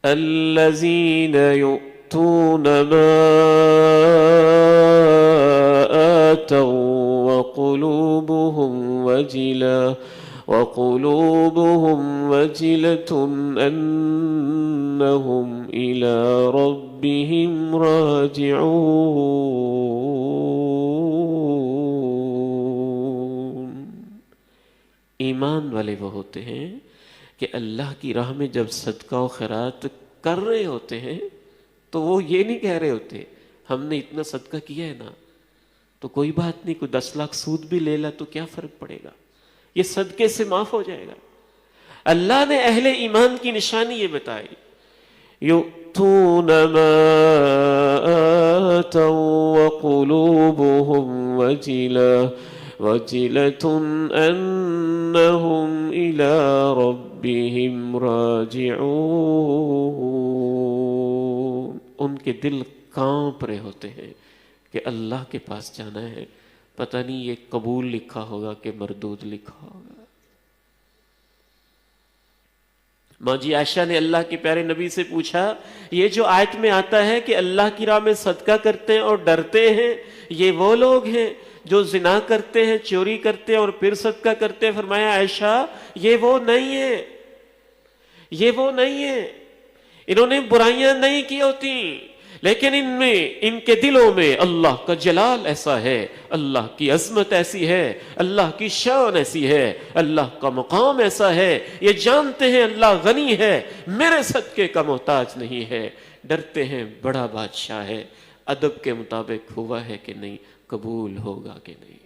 الذين يؤتون ما آتوا وقلوبهم وجلة أنهم إلى ربهم راجعون۔ ایمان والے وہ ہوتے ہیں کہ اللہ کی راہ میں جب صدقہ و خیرات کر رہے ہوتے ہیں تو وہ یہ نہیں کہہ رہے ہوتے ہم نے اتنا صدقہ کیا ہے نا تو کوئی بات نہیں، کوئی 10 لاکھ سود بھی لے لا تو کیا فرق پڑے گا، یہ صدقے سے معاف ہو جائے گا۔ اللہ نے اہل ایمان کی نشانی یہ بتائی، یؤتون ما آتوا وقلوبهم وجلة أنهم إلى ربهم راجعون۔ ان کے دل کانپ رہے ہوتے ہیں کہ اللہ کے پاس جانا ہے، پتہ نہیں یہ قبول لکھا ہوگا کہ مردود لکھا ہوگا۔ ماں جی عائشہ نے اللہ کے پیارے نبی سے پوچھا، یہ جو آیت میں آتا ہے کہ اللہ کی راہ میں صدقہ کرتے ہیں اور ڈرتے ہیں، یہ وہ لوگ ہیں جو زنا کرتے ہیں، چوری کرتے ہیں اور پھر صدقہ کرتے ہیں؟ فرمایا عائشہ یہ وہ نہیں ہے، یہ وہ نہیں ہے، انہوں نے برائیاں نہیں کی ہوتی لیکن ان کے دلوں میں اللہ کا جلال ایسا ہے، اللہ کی عظمت ایسی ہے، اللہ کی شان ایسی ہے، اللہ کا مقام ایسا ہے، یہ جانتے ہیں اللہ غنی ہے، میرے صدقے کا محتاج نہیں ہے، ڈرتے ہیں بڑا بادشاہ ہے، ادب کے مطابق ہوا ہے کہ نہیں، قبول ہوگا کہ نہیں۔